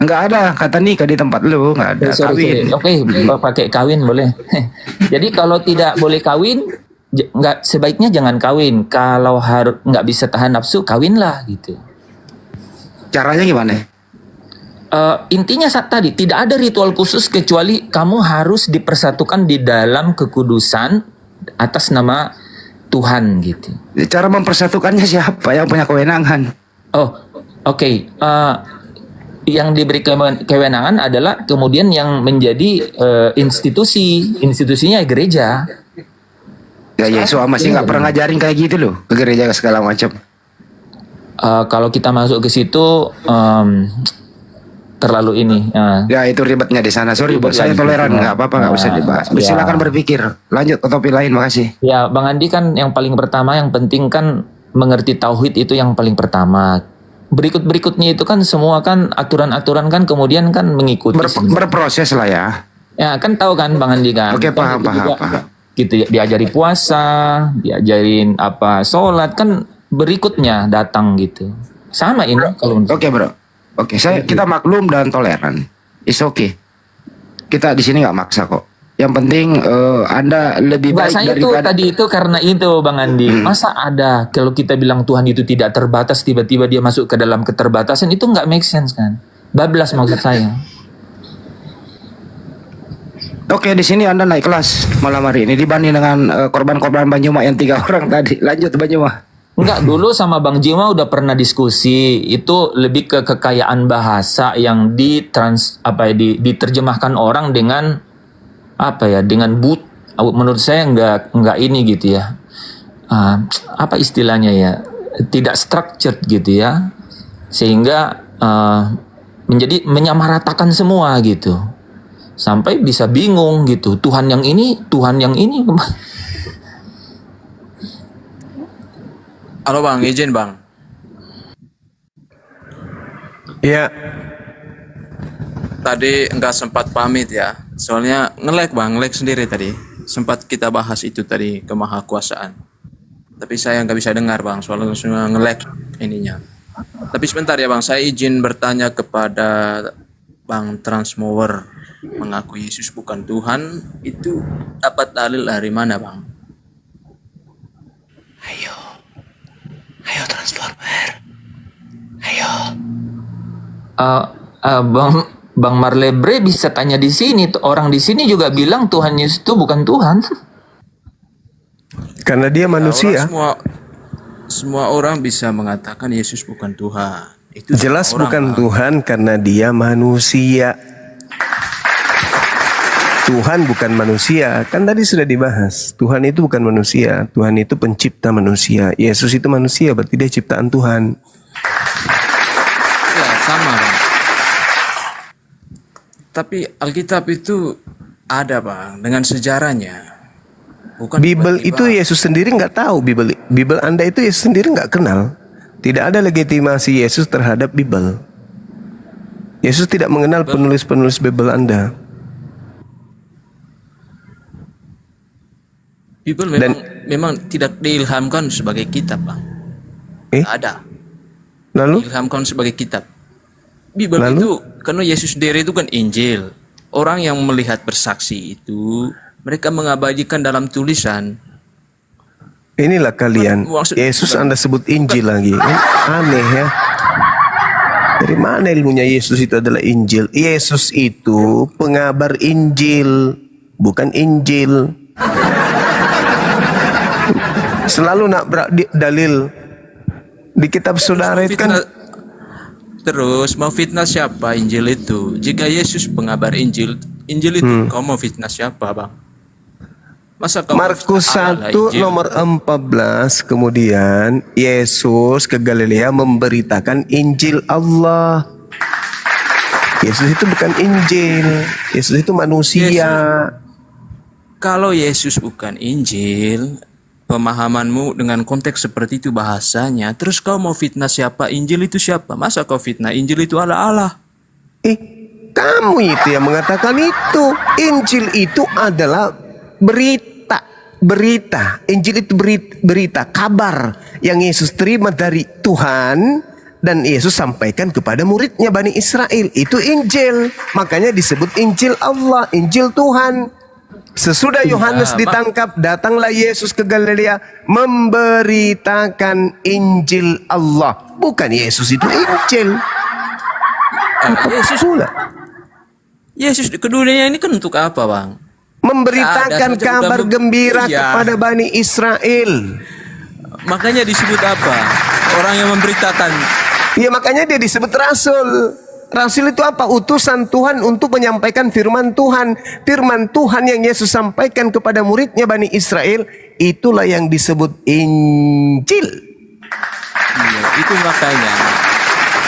Nggak ada kata nikah di tempat lu, nggak ada kawin. Oke, pakai kawin boleh. Jadi kalau tidak boleh kawin, nggak, sebaiknya jangan kawin. Kalau harus nggak bisa tahan nafsu, kawinlah gitu. Caranya gimana? Intinya saat tadi tidak ada ritual khusus kecuali kamu harus dipersatukan di dalam kekudusan atas nama Tuhan gitu. Cara mempersatukannya siapa yang punya kewenangan? Oh, oke. Yang diberi kewenangan adalah kemudian yang menjadi institusinya gereja. Ya Yesus masih nggak pernah ngajarin kayak gitu loh ke gereja segala macam. Kalau kita masuk ke situ terlalu ini. Ya itu ribetnya di sana. Sorry, saya toleran, nggak apa-apa, nggak usah dibahas. Ya. Silakan berpikir. Lanjut ke topik lain, makasih. Ya, Bang Andi kan yang paling pertama, yang penting kan mengerti tauhid itu yang paling pertama. Berikutnya itu kan semua kan aturan-aturan kan kemudian kan mengikuti. Berproses lah ya. Ya kan tahu kan Bang Andi kan. Oke, paham. Gitu, diajari puasa, diajarin apa sholat kan berikutnya datang gitu. Sama ini kalau Oke bro. Oke, kita maklum dan toleran. It's okay. Kita di sini nggak maksa kok. Yang penting Anda lebih baik saya daripada... itu tadi itu karena itu Bang Andi. Masa ada kalau kita bilang Tuhan itu tidak terbatas tiba-tiba dia masuk ke dalam keterbatasan, itu nggak make sense kan? Bablas maksud saya. Oke, di sini Anda naik kelas malam hari ini dibanding dengan korban-korban Banyuma yang 3 orang tadi. Lanjut Banyuma. Enggak, dulu sama Bang Jima udah pernah diskusi. Itu lebih ke kekayaan bahasa yang diterjemahkan orang dengan dengan menurut saya enggak ini gitu ya. Apa istilahnya ya? Tidak structured gitu ya. Sehingga menjadi menyamaratakan semua gitu. Sampai bisa bingung gitu. Tuhan yang ini. Halo Bang, izin Bang. Iya. Tadi enggak sempat pamit ya. Soalnya nge-lag Bang, nge-lag sendiri tadi. Sempat kita bahas itu tadi, kemahakuasaan. Tapi saya nggak bisa dengar Bang, soalnya langsung nge-lag ininya. Tapi sebentar ya Bang, saya izin bertanya kepada Bang Transmower. Mengaku Yesus bukan Tuhan, itu dapat dalil dari mana Bang? Ayo Transformer. Ayo. Bang Marlebre bisa tanya di sini. Orang di sini juga bilang Tuhan Yesus itu bukan Tuhan. Karena dia manusia. Semua orang bisa mengatakan Yesus bukan Tuhan. Itu Jelas orang, bukan Bang. Tuhan karena dia manusia. Tuhan bukan manusia. Kan tadi sudah dibahas. Tuhan itu bukan manusia. Tuhan itu pencipta manusia. Yesus itu manusia, berarti dia ciptaan Tuhan. Ya, sama Bang. Tapi Alkitab itu ada Bang, dengan sejarahnya. Bukan Bible itu tiba-tiba. Yesus sendiri nggak tahu. Bible Anda itu Yesus sendiri nggak kenal. Tidak ada legitimasi Yesus terhadap Bible. Yesus tidak mengenal penulis-penulis Bible Anda. Bible memang tidak diilhamkan sebagai kitab Bang. Ada. Lalu? Diilhamkan sebagai kitab. Bible Lalu? itu karena Yesus sendiri itu kan Injil. Orang yang melihat bersaksi itu mereka mengabadikan dalam tulisan. Inilah kalian. Yesus Anda sebut Injil lagi. Aneh ya. Dari mana ilmunya Yesus itu adalah Injil? Yesus itu pengabar Injil, bukan Injil. Selalu nak dalil di kitab saudara itu kan. Terus mau fitnah siapa Injil itu? Jika Yesus pengabar Injil itu kau mau fitnah siapa Bang? Masa kau Markus fitnah Allah 1 Injil? nomor 14 kemudian Yesus ke Galilea memberitakan Injil Allah. Yesus itu bukan Injil. Yesus itu manusia. Kalau Yesus bukan Injil, pemahamanmu dengan konteks seperti itu bahasanya, terus kau mau fitnah siapa? Injil itu siapa? Masa kau fitnah Injil itu Allah? Kamu itu yang mengatakan itu. Injil itu adalah berita. Injil itu berita, kabar yang Yesus terima dari Tuhan dan Yesus sampaikan kepada muridnya Bani Israel. Itu Injil. Makanya disebut Injil Allah, Injil Tuhan. Sesudah Yohanes ditangkap, datanglah Yesus ke Galilea memberitakan Injil Allah. Bukan Yesus itu Injil. Yesus Pula. Yesus ke dunia ini kan untuk apa, Bang? Memberitakan Ada, kabar udah- gembira iya. kepada Bani Israel. Makanya disebut apa? Orang yang memberitakan. Ya makanya dia disebut rasul. Rasul itu apa? Utusan Tuhan untuk menyampaikan firman Tuhan. Firman Tuhan yang Yesus sampaikan kepada muridnya Bani Israel, itulah yang disebut Injil. Iya, itu makanya.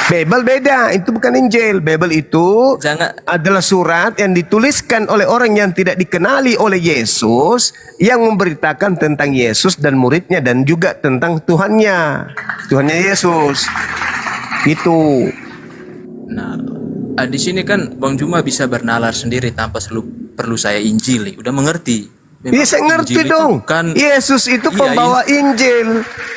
Bible beda, itu bukan Injil. Bible itu adalah surat yang dituliskan oleh orang yang tidak dikenali oleh Yesus, yang memberitakan tentang Yesus dan muridnya dan juga tentang Tuhannya. Tuhannya Yesus. Gitu. Nah, di sini kan Bang Juma bisa bernalar sendiri tanpa perlu saya injili. Udah mengerti? Iya, saya ngerti Injil itu dong. bukan, Yesus itu Iya, pembawa Injil.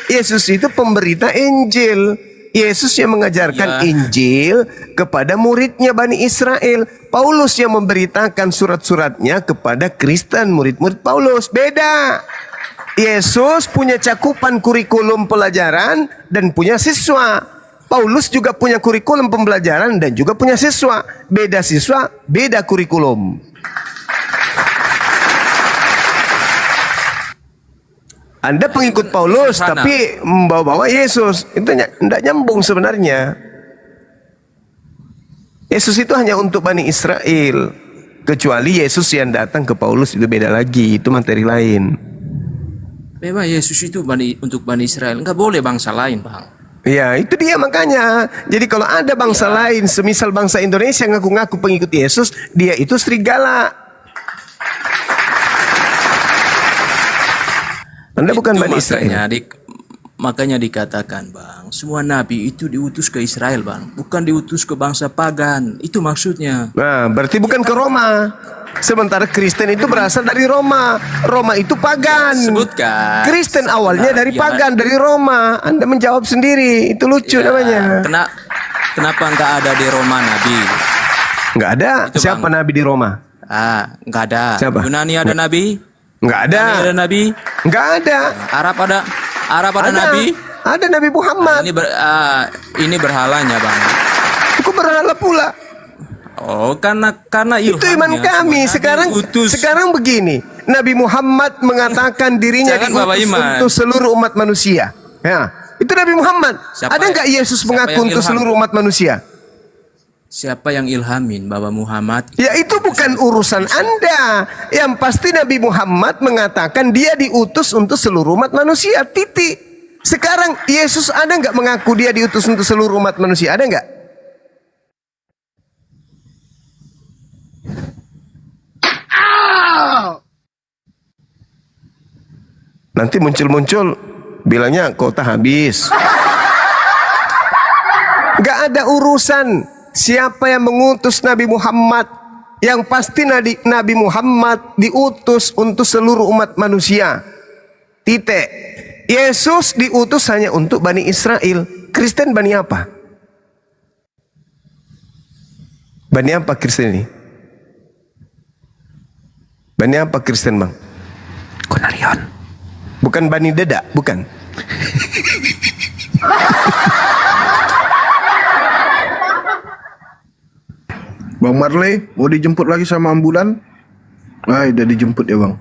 Yesus itu pemberita Injil. Yesus yang mengajarkan Iya. Injil kepada muridnya Bani Israel. Paulus yang memberitakan surat-suratnya kepada Kristen, murid-murid Paulus. Beda. Yesus punya cakupan kurikulum pelajaran dan punya siswa. Paulus juga punya kurikulum pembelajaran dan juga punya siswa. Beda siswa, beda kurikulum. Anda pengikut Paulus Sana. tapi membawa-bawa Yesus. Itu tidak nyambung sebenarnya. Yesus itu hanya untuk Bani Israel. Kecuali Yesus yang datang ke Paulus itu beda lagi. Itu materi lain. memang Yesus itu untuk Bani Israel. Enggak boleh bangsa lain, Bang. Ya itu dia makanya. Jadi kalau ada bangsa lain, semisal bangsa Indonesia ngaku-ngaku pengikut Yesus, dia itu serigala. Anda bukan Itu Bani Israel. makanya dikatakan, Bang, semua nabi itu diutus ke Israel, Bang, bukan diutus ke bangsa pagan. Itu maksudnya. Nah, berarti bukan ke Roma. Sementara Kristen itu berasal dari Roma. Roma itu pagan. Sebutkan. Kristen awalnya dari Ya, pagan, dari Roma. Anda menjawab sendiri. Itu lucu ya, namanya. Kenapa enggak ada di Roma nabi? Nggak ada. Itu, Siapa Bang. nabi di Roma? Enggak ada. Siapa? Yunani ada nabi? Nggak ada. Yunani ada nabi? Nggak ada. Arab ada nabi? Ada Nabi Muhammad. Ini berhalanya, Bang. Kok berhala pula? Oh, karena ilhamnya. Itu iman kami. Sekarang begini. Nabi Muhammad mengatakan dirinya Jangan bawa diutus iman. untuk seluruh umat manusia. Ya, itu Nabi Muhammad. Ada nggak Yesus mengaku yang untuk ilham? seluruh umat manusia? Siapa yang ilhamin Bapa Muhammad? Ya itu bukan urusan Anda. Yang pasti Nabi Muhammad mengatakan dia diutus untuk seluruh umat manusia. Titik. Sekarang Yesus ada nggak mengaku dia diutus untuk seluruh umat manusia? Ada nggak? Nanti muncul-muncul bilangnya kota habis. Gak ada urusan siapa yang mengutus Nabi Muhammad. Yang pasti Nabi Muhammad diutus untuk seluruh umat manusia. Titik. Yesus diutus hanya untuk Bani Israel. Kristen Bani apa? Bani apa Kristen ini? Bani apa Kristen, Bang? Konarion. Bukan Bani Dedak, bukan. Bang Marley, mau dijemput lagi sama ambulan? Ah, udah dijemput ya, Bang.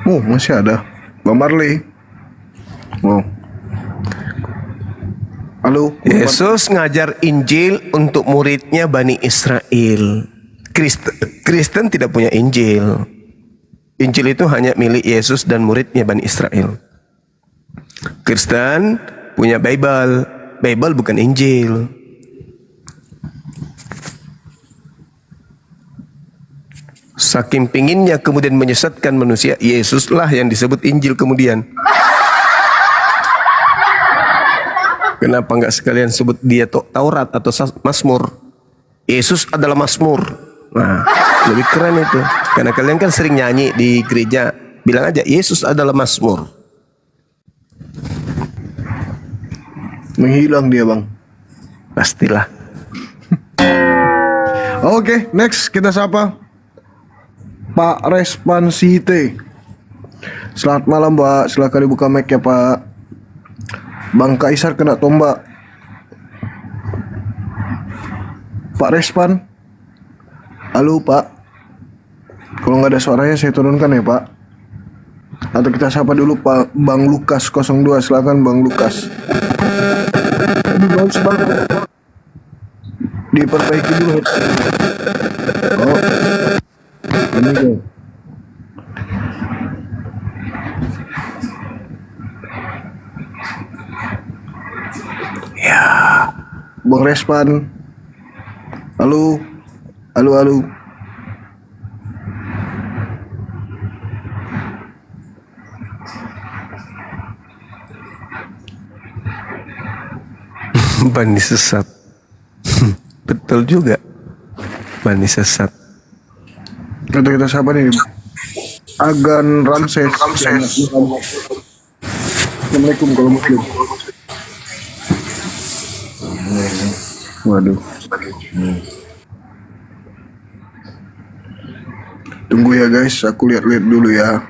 Oh, masih ada. Bang Marley. Oh. Halo. Yesus ngajar Injil untuk muridnya Bani Israel. Kristen tidak punya Injil. Injil itu hanya milik Yesus dan muridnya Bani Israel. Kristen punya Bible. Bible bukan Injil. Saking pinginnya kemudian menyesatkan manusia, Yesuslah yang disebut Injil kemudian. Kenapa nggak sekalian sebut dia Taurat atau Mazmur? Yesus adalah Mazmur. Nah, lebih keren itu. Karena kalian kan sering nyanyi di gereja. Bilang aja Yesus adalah Mazmur. Menghilang dia bang. Pastilah. Oke, next kita sapa Pak Respansite. Selamat malam Pak, silakan dibuka mic ya Pak. Bang Kaisar kena tombak. Pak Respan. Halo Pak. Kalau nggak ada suaranya saya turunkan ya Pak. Atau kita sapa dulu Pak Bang Lukas 02, silakan Bang Lukas. Aduh, bagus banget. Diperbaiki dulu. Oh. Ini deh. Ya. Bang Respan. Halo. Halo, halo. Bani sesat. Betul juga. Bani sesat. Kita siapa nih? Agan Ramses. Assalamualaikum kalau muslim. Waduh. Tunggu ya guys, aku lihat-lihat dulu ya.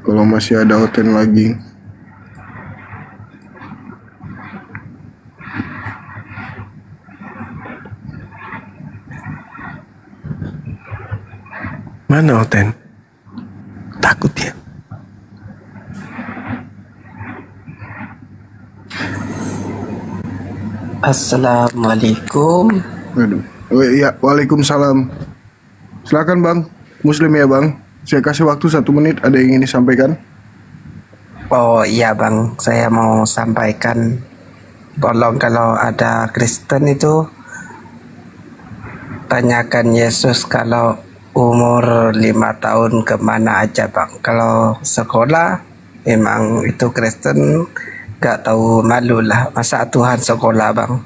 Kalau masih ada hoten lagi. Mana Oten? Takut ya? Assalamualaikum. Waduh. Oh iya, waalaikumsalam. Silakan bang, muslim ya bang. Saya kasih waktu 1 menit. Ada yang ingin disampaikan? Oh iya bang, saya mau sampaikan, tolong kalau ada Kristen itu tanyakan Yesus kalau umur 5 tahun kemana aja bang. Kalau sekolah emang itu Kristen gak tahu malu lah. Masa Tuhan sekolah bang?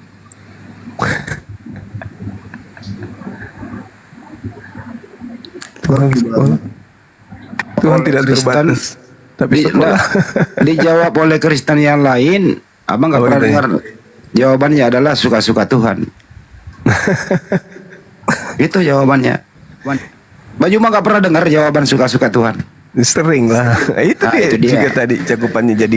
Tuhan tidak Kristen, terbatas. Tapi dijawab oleh Kristen yang lain. Abang nggak pernah dengar jawabannya adalah suka-suka Tuhan. Itu jawabannya. Baju mah nggak pernah dengar jawaban suka-suka Tuhan. sering lah. Itu Nah, dia itu dia. juga tadi cakupannya jadi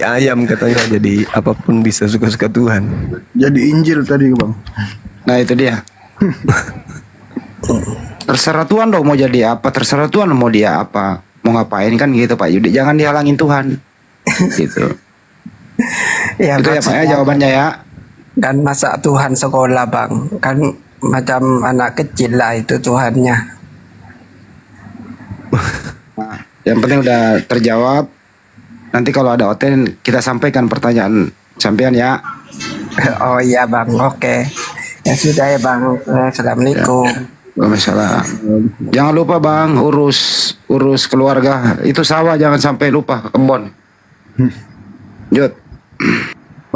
ayam katanya, jadi apapun bisa suka-suka Tuhan. Jadi Injil tadi bang. Nah itu dia. Terserah Tuhan dong mau jadi apa, terserah Tuhan mau dia apa, mau ngapain kan gitu Pak Yudi. Jangan dihalangin Tuhan. Gitu. Ya, Itu ya Pak ya jawabannya ya. kan masa Tuhan sekolah bang, kan macam anak kecil lah itu Tuhannya. Nah, yang penting udah terjawab. Nanti kalau ada Oten kita sampaikan pertanyaan sampean ya. Oh iya bang, oke. Ya sudah ya bang. Assalamualaikum. Waalaikumsalam. Jangan lupa Bang urus keluarga. Itu sawah jangan sampai lupa, kebon. Jut.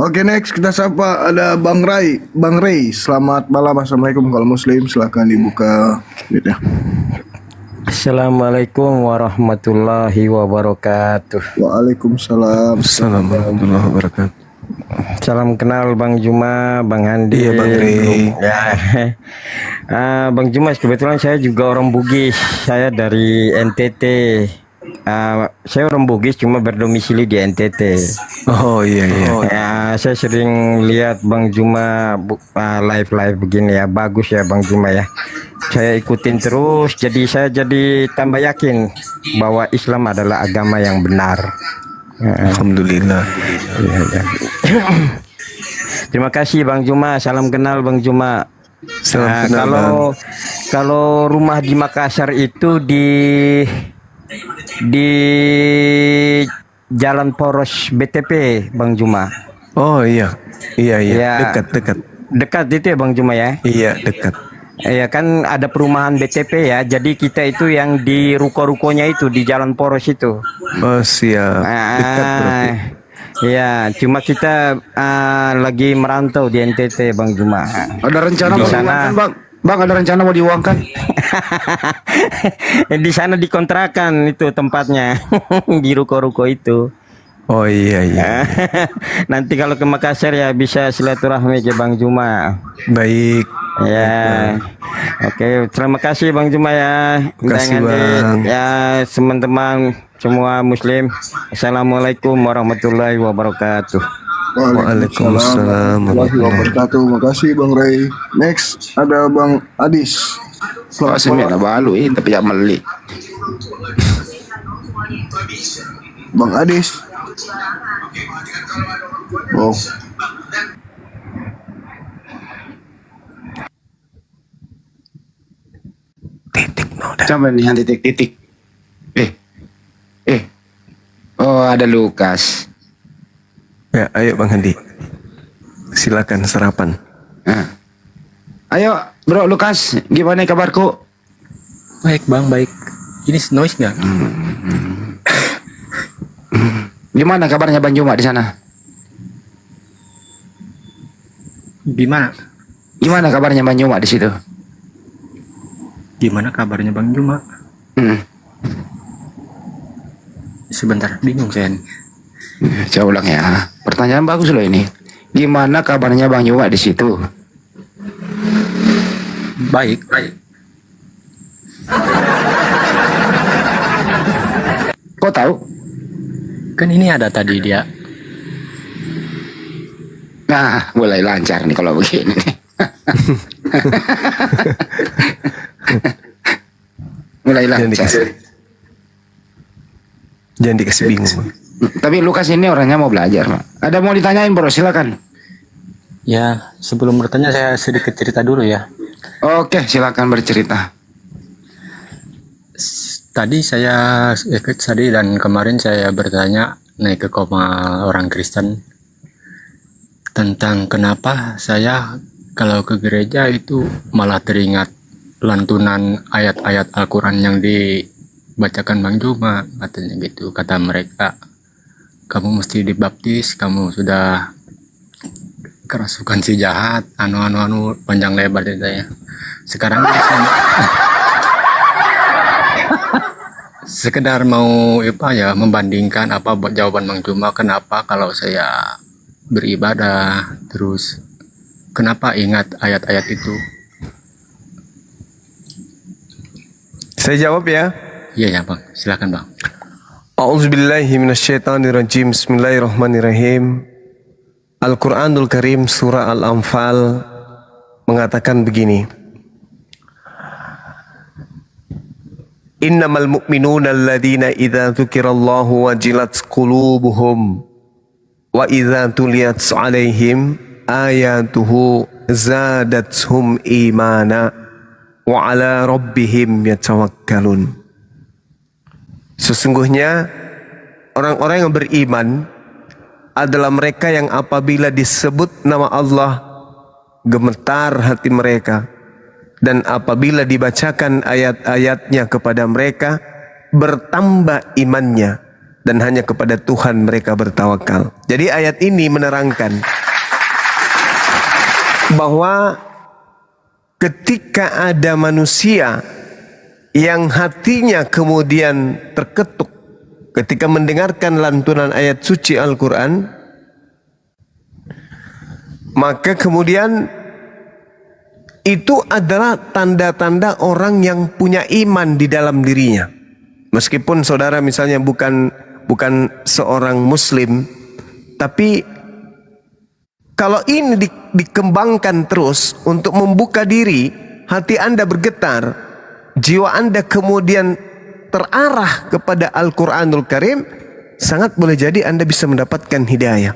Oke next kita sapa ada Bang Ray. Bang Ray, selamat malam. Assalamualaikum kalau muslim silahkan dibuka ya. Assalamualaikum warahmatullahi wabarakatuh. Waalaikumsalam. Assalamualaikum warahmatullahi wabarakatuh. Salam kenal Bang Juma, Bang Handi. Iya, Bang Ray. Bang Juma, kebetulan saya juga orang Bugis. Saya dari NTT. Saya orang Bugis cuma berdomisili di NTT. Oh iya iya. Ya, saya sering lihat Bang Juma live begini ya. Bagus ya Bang Juma ya. Saya ikutin terus, jadi saya jadi tambah yakin bahwa Islam adalah agama yang benar. Alhamdulillah. Ya, ya. Terima kasih Bang Juma. Salam kenal Bang Juma. Salam kenal, Kalau rumah di Makassar itu di Jalan Poros BTP Bang Juma. Oh iya. Iya iya. Ya. Dekat. Dekat itu ya Bang Juma ya. Iya dekat. Ya kan ada perumahan BTP ya. Jadi kita itu yang di ruko-rukonya itu di Jalan Poros itu. Oh siap. Dekat berarti. Ya, cuma kita lagi merantau di NTT Bang Juma. Ada rencana Di mau sana. kan Bang? Bang, ada rencana mau diuangkan? Di sana dikontrakan itu tempatnya di ruko-ruko itu. Oh iya iya. Nanti kalau ke Makassar ya bisa silaturahmi ke Bang Juma. Baik. Ya, oke, terima kasih Bang Juma ya. Kasih, Nanti, Bang. ya teman-teman semua Muslim, Assalamualaikum warahmatullahi wabarakatuh. Waalaikumsalam warahmatullahi wabarakatuh. Makasih Bang Ray. Next ada Bang Adis. Kok semena balu tapi ya meli. Bang Adis. Oh. Coba nih yang titik-titik. Oh, ada Lukas. Ya, ayo Bang Handi. Silakan sarapan. Nah. Ayo, Bro Lukas, gimana kabarku? Baik bang, baik. Ini noise nggak? Gimana kabarnya Bang Juma di sana? Gimana? Gimana kabarnya Bang Juma di situ? Gimana kabarnya Bang Juma? Sebentar, bingung saya nih. Saya ulang ya. Pertanyaan bagus loh ini. Gimana kabarnya Bang Juma di situ? Baik, baik. Kok tahu? Kan ini ada tadi dia. Nah, mulai lancar nih kalau begini nih. Mulai lancar. Jangan dikasih bingung. Bang. Tapi Lukas ini orangnya mau belajar, Mak. Ada mau ditanyain, Bro? Silakan. Ya, sebelum bertanya saya sedikit cerita dulu ya. Oke, silakan bercerita. Tadi dan kemarin saya bertanya naik ke koma orang Kristen tentang kenapa saya kalau ke gereja itu malah teringat lantunan ayat-ayat Al-Quran yang dibacakan Bang Juma, katanya gitu. Kata mereka, kamu mesti dibaptis, kamu sudah kerasukan si jahat, anu panjang lebar ceritanya. Sekarang sekedar mau membandingkan apa buat jawaban Bang Juma, kenapa kalau saya beribadah terus kenapa ingat ayat-ayat itu? Saya jawab ya. Iya ya Bang, silakan Bang. A'udzubillahi minasyaitonirrajim. Bismillahirrahmanirrahim. Al-Quranul Karim surah Al-Anfal mengatakan begini. Innamal mu'minuna alladhina idza dzukirallahu wajilat qulubuhum wa idza tuliyat 'alaihim ayatuhu zadatuhum imana wa 'ala rabbihim yatawakkalun. Sesungguhnya orang-orang yang beriman adalah mereka yang apabila disebut nama Allah gemetar hati mereka, dan apabila dibacakan ayat-ayatnya kepada mereka bertambah imannya, dan hanya kepada Tuhan mereka bertawakal. Jadi ayat ini menerangkan bahwa ketika ada manusia yang hatinya kemudian terketuk ketika mendengarkan lantunan ayat suci Al-Quran, maka kemudian itu adalah tanda-tanda orang yang punya iman di dalam dirinya. Meskipun saudara misalnya bukan seorang muslim, tapi kalau ini dikembangkan terus untuk membuka diri, hati Anda bergetar, jiwa Anda kemudian terarah kepada Al-Quranul Karim, sangat boleh jadi Anda bisa mendapatkan hidayah.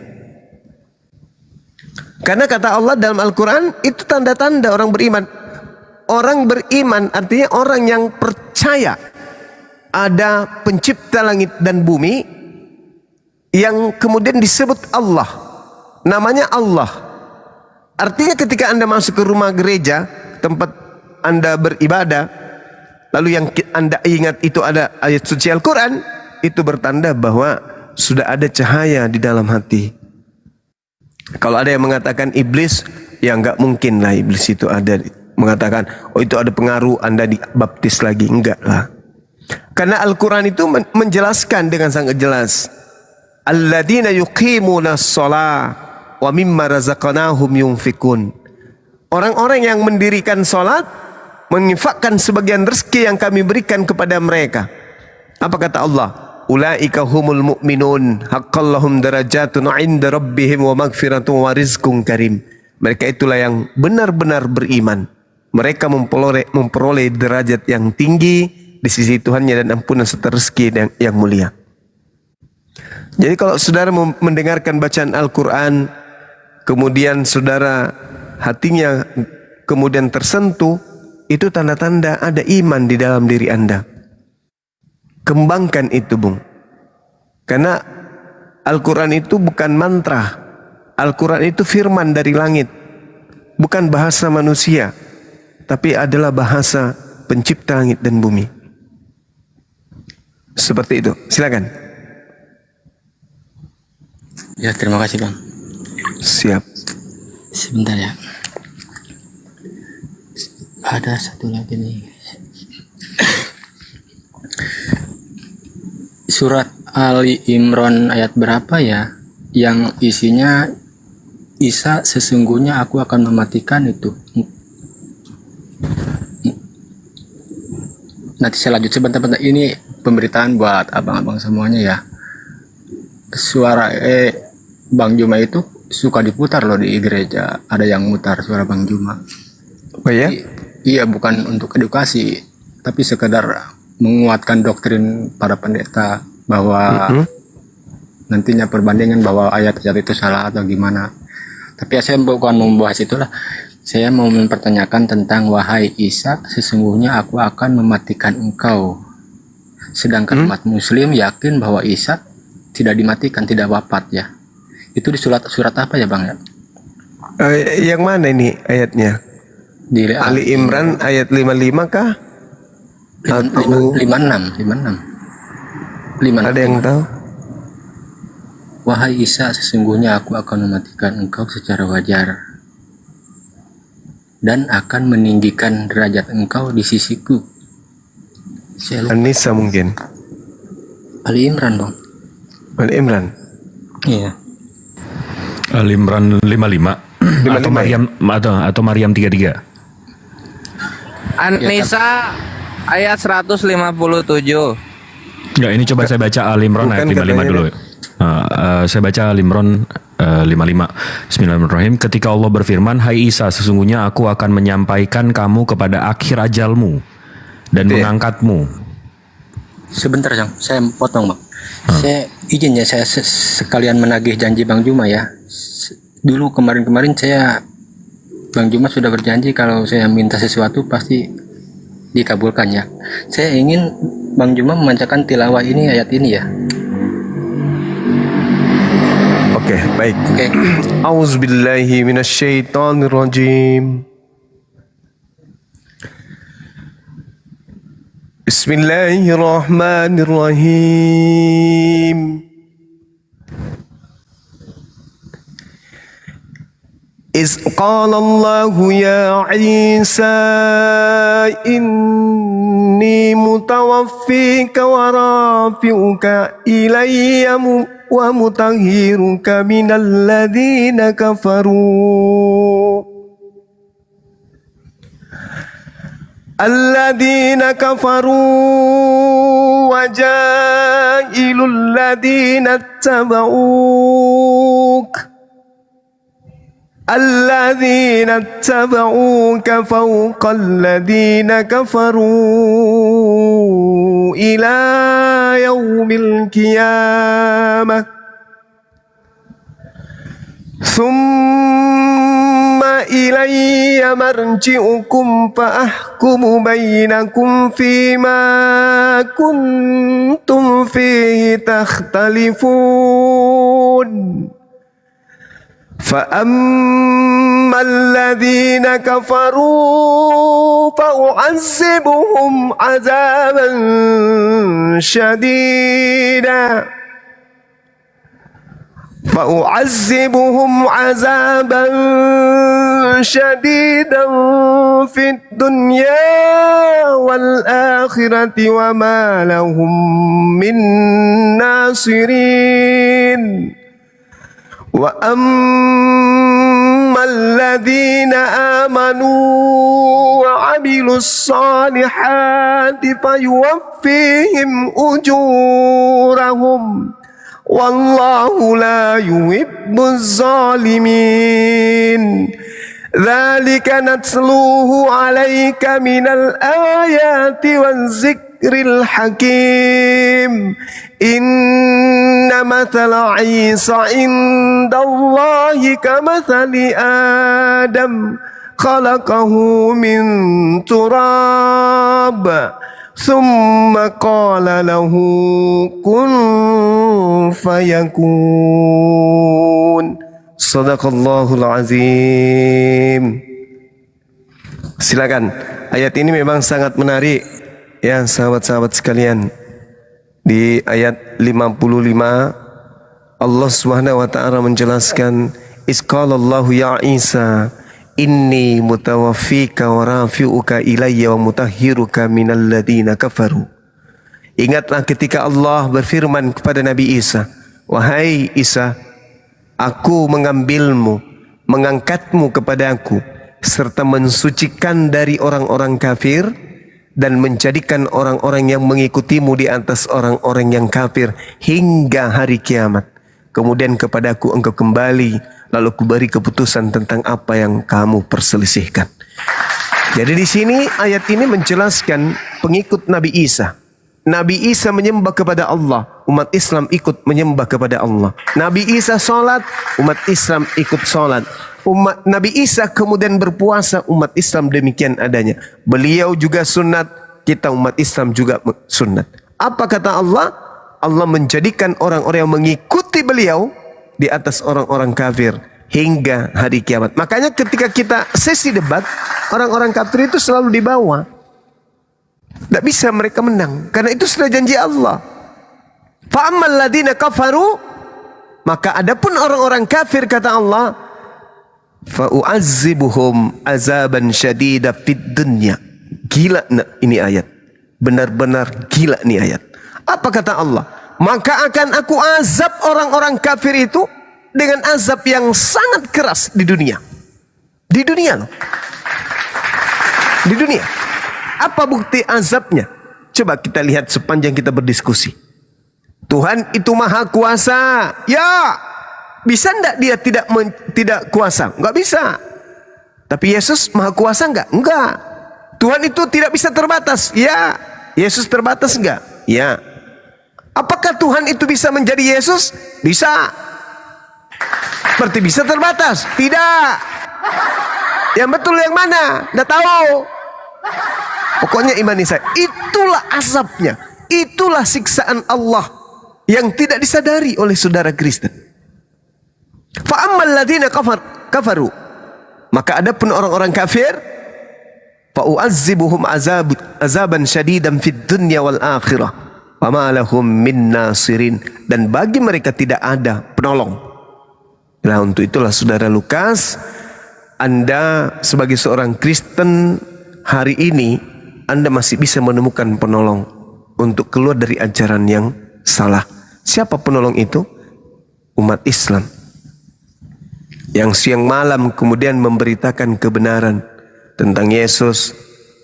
Karena kata Allah dalam Al-Quran, itu tanda-tanda orang beriman. Orang beriman artinya orang yang percaya ada pencipta langit dan bumi yang kemudian disebut Allah. Namanya Allah. Artinya ketika Anda masuk ke rumah gereja, tempat Anda beribadah, lalu yang Anda ingat itu ada ayat suci Al-Quran, itu bertanda bahwa sudah ada cahaya di dalam hati. Kalau ada yang mengatakan iblis, ya nggak mungkin lah iblis itu ada mengatakan, oh itu ada pengaruh Anda dibaptis lagi. Enggak lah. Karena Al-Quran itu menjelaskan dengan sangat jelas. Alladzina yuqimuna shalah wa mimma razaqnahum yunfikun. Orang-orang yang mendirikan salat, menginfakkan sebagian rezeki yang kami berikan kepada mereka. Apa kata Allah? Ulaika humul mu'minun haqqallahum darajatun 'inda rabbihim wa maghfiratun wa rizqun karim. Mereka itulah yang benar-benar beriman. Mereka memperoleh derajat yang tinggi di sisi Tuhannya dan ampunan serta rezeki yang mulia. Jadi kalau saudara mendengarkan bacaan Al-Quran, kemudian saudara hatinya kemudian tersentuh, itu tanda-tanda ada iman di dalam diri Anda. Kembangkan itu, Bung. Karena Al-Quran itu bukan mantra. Al-Quran itu firman dari langit. Bukan bahasa manusia, tapi adalah bahasa pencipta langit dan bumi. Seperti itu. Silakan. Ya, terima kasih Bang. Siap. Sebentar ya. Ada satu lagi nih. Surat Ali Imran ayat berapa ya? Yang isinya Isa sesungguhnya aku akan mematikan itu. Nanti saya lanjut sebentar. Ini pemberitaan buat abang-abang semuanya ya. Suara Bang Juma itu suka diputar loh di gereja. Ada yang mutar suara Bang Juma. Oh ya? Iya, bukan untuk edukasi, tapi sekedar menguatkan doktrin para pendeta bahwa nantinya perbandingan bahwa ayat-ayat itu salah atau gimana. Tapi saya bukan membahas itulah. Saya mau mempertanyakan tentang wahai Isa, sesungguhnya aku akan mematikan engkau. Sedangkan umat Muslim yakin bahwa Isa tidak dimatikan, tidak wafat ya. Itu di surat apa ya Bang ya? Yang mana ini ayatnya? Di Ali Imran ayat 55 kah? 56. Ada yang tahu? Wahai Isa, sesungguhnya aku akan mematikan engkau secara wajar dan akan meninggikan derajat engkau di sisiku. An-Nisa mungkin. Ali Imran Bang. Ali Imran. Iya. Ali Imran 55 atau Maryam atau Maryam 33. An-Nisa ayat 157. Enggak, ini coba saya baca Ali Imran ayat 55 dulu. Saya baca Ali Imran 55. Bismillahirrahmanirrahim. Ketika Allah berfirman, "Hai Isa, sesungguhnya aku akan menyampaikan kamu kepada akhir ajalmu dan mengangkatmu." Sebentar, saya potong Bang. Saya izin ya, saya sekalian menagih janji Bang Juma ya. Dulu kemarin Bang Juma sudah berjanji kalau saya minta sesuatu pasti dikabulkan ya. Saya ingin Bang Juma membacakan tilawah ini, ayat ini ya. Oke, baik. Auzubillahi minasyaitonirrajim. Bismillahirrahmanirrahim. Iz qala Allahu ya Isa inni mutawaffika wa rafi'uka ilayya wa mutahhiruka minal ladzina kafaru alladzina kafaru wa ja'ilul ladzina tabauka الذين اتبعوك فوق الذين كفروا إلى يوم القيامة ثم إلي مرجعكم فأحكم بينكم فيما كنتم فيه تختلفون فأما الذين كفروا فأعذبهم عذابا شديدا شديدا في الدنيا والآخرة وما لهم من ناصرين وأما الذين آمنوا وعملوا الصالحات فيوفيهم أجورهم والله لا يحب الظالمين ذلك نتلوه عليك من الآيات والذكر الحكيم إن مثل عيسى عند الله كمثل آدم خلقه من تراب ثم قال له كن فيكون Sadaqallahul azim. Silakan. Ayat ini memang sangat menarik ya sahabat-sahabat sekalian. Di ayat 55 Allah Subhanahu wa taala menjelaskan Isqalallahu ya Isa inni mutawaffika wa rafi'uka ilayya wa mutahhiruka minal ladina kafaru. Ingatlah ketika Allah berfirman kepada Nabi Isa, wahai Isa, aku mengambilmu, mengangkatmu kepadaku, serta mensucikan dari orang-orang kafir dan menjadikan orang-orang yang mengikutimu di atas orang-orang yang kafir hingga hari kiamat. Kemudian kepadaku engkau kembali, lalu kuberi keputusan tentang apa yang kamu perselisihkan. Jadi di sini ayat ini menjelaskan pengikut Nabi Isa. Nabi Isa menyembah kepada Allah, umat Islam ikut menyembah kepada Allah. Nabi Isa sholat, umat Islam ikut sholat. Umat Nabi Isa kemudian berpuasa, umat Islam demikian adanya. Beliau juga sunat, kita umat Islam juga sunat. Apa kata Allah? Allah menjadikan orang-orang yang mengikuti beliau di atas orang-orang kafir hingga hari kiamat. Makanya ketika kita sesi debat, orang-orang kafir itu selalu di bawah. Tidak bisa mereka menang, karena itu sudah janji Allah. Fa'ammal ladina kafaru, maka adapun orang-orang kafir kata Allah, fa'u'azzibuhum azaban syadida fid dunya. Gila ini ayat, benar-benar gila ini ayat. Apa kata Allah? Maka akan aku azab orang-orang kafir itu dengan azab yang sangat keras di dunia. Di dunia loh. Di dunia. Apa bukti azabnya? Coba kita lihat sepanjang kita berdiskusi. Tuhan itu maha kuasa. Ya, bisa enggak dia tidak kuasa? Enggak bisa. Tapi Yesus maha kuasa enggak? Enggak. Tuhan itu tidak bisa terbatas. Ya. Yesus terbatas enggak? Ya. Apakah Tuhan itu bisa menjadi Yesus? Bisa. Berarti bisa terbatas? Tidak. Yang betul yang mana? Enggak tahu. Pokoknya imani saya, itulah azabnya, itulah siksaan Allah yang tidak disadari oleh saudara Kristen. Fa'ammal ladina kafaru, maka adapun orang-orang kafir, fa'u'azzibuhum azaban syadidan fid dunya wal akhirah, wa ma lahum min nasirin, dan bagi mereka tidak ada penolong. Nah, untuk itulah saudara Lukas, Anda sebagai seorang Kristen hari ini Anda masih bisa menemukan penolong untuk keluar dari ajaran yang salah. Siapa penolong itu? Umat Islam yang siang malam kemudian memberitakan kebenaran tentang Yesus,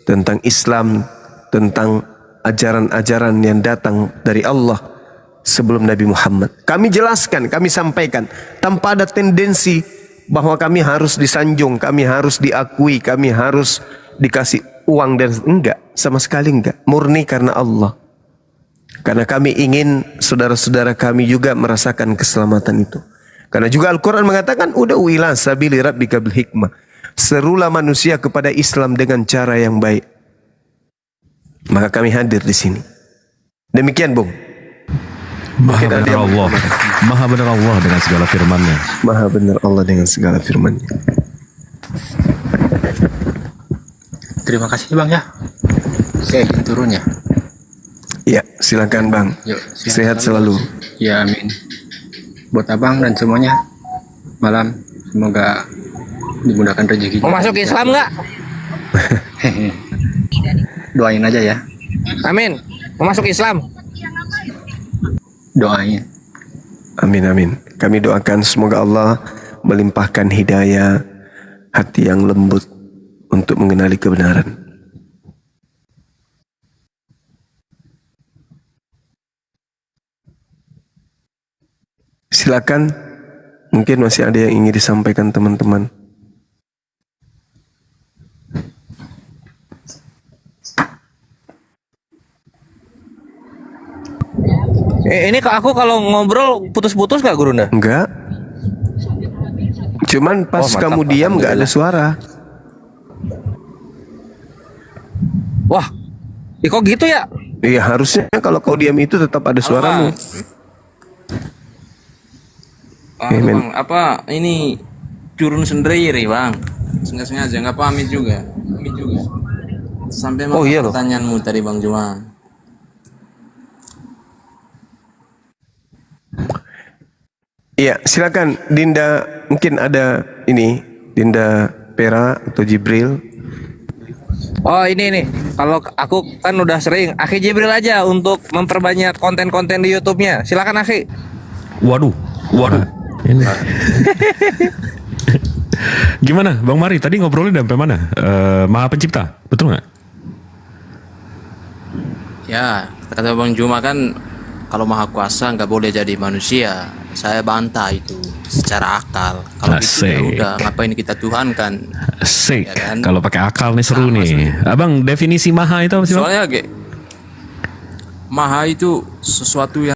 tentang Islam, tentang ajaran-ajaran yang datang dari Allah sebelum Nabi Muhammad. Kami jelaskan, kami sampaikan tanpa ada tendensi bahwa kami harus disanjung, kami harus diakui, kami harus dikasih uang dan enggak, sama sekali enggak. Murni karena Allah. Karena kami ingin saudara-saudara kami juga merasakan keselamatan itu. Karena juga Al-Quran mengatakan, ud'u ila sabili rabbika bil hikmah. Serulah manusia kepada Islam dengan cara yang baik. Maka kami hadir di sini. Demikian, Bung. Maha benar Allah. Maha benar Allah dengan segala firman-Nya. Maha benar Allah dengan segala firman-Nya. Terima kasih Bang ya. Saya izin turun ya. Ya, silakan Bang. Yuk, sehat selalu. Ya, amin. Buat Abang dan semuanya, malam semoga dimudahkan rezekinya. Mau masuk Islam nggak? Doain aja ya. Amin. Mau masuk Islam? Doain. Amin amin. Kami doakan semoga Allah melimpahkan hidayah, hati yang lembut untuk mengenali kebenaran. Silakan, mungkin masih ada yang ingin disampaikan teman-teman. Ini ke aku kalau ngobrol putus-putus nggak Gurunda? Enggak. Cuman pas Oh, mantap, kamu diam nggak ada suara. Wah, kok gitu ya? Iya harusnya kalau kau diam itu tetap ada suaramu. Bang, apa ini turun sendiri bang? Sengaja nggak pamit juga. Sampai iya loh. pertanyaanmu tadi Bang Juma. Iya, silakan Dinda, mungkin ada ini Dinda Pera atau Jibril. Oh ini. Kalau aku kan udah sering. Akhi Jibril aja untuk memperbanyak konten-konten di YouTube-nya. Silakan Akhi. Waduh. Ini. Gimana Bang Mari tadi ngobrolnya sampai mana? Maha Pencipta, betul nggak? Ya, kata Bang Juma kan kalau Maha Kuasa nggak boleh jadi manusia. Saya bantah itu secara akal. Kalau gitu ya udah ngapain kita Tuhan kan? Asik. Ya kan? Kalau pakai akal nih seru Sama nih. Abang definisi maha itu apa sih Bang? Soalnya Maha itu sesuatu yang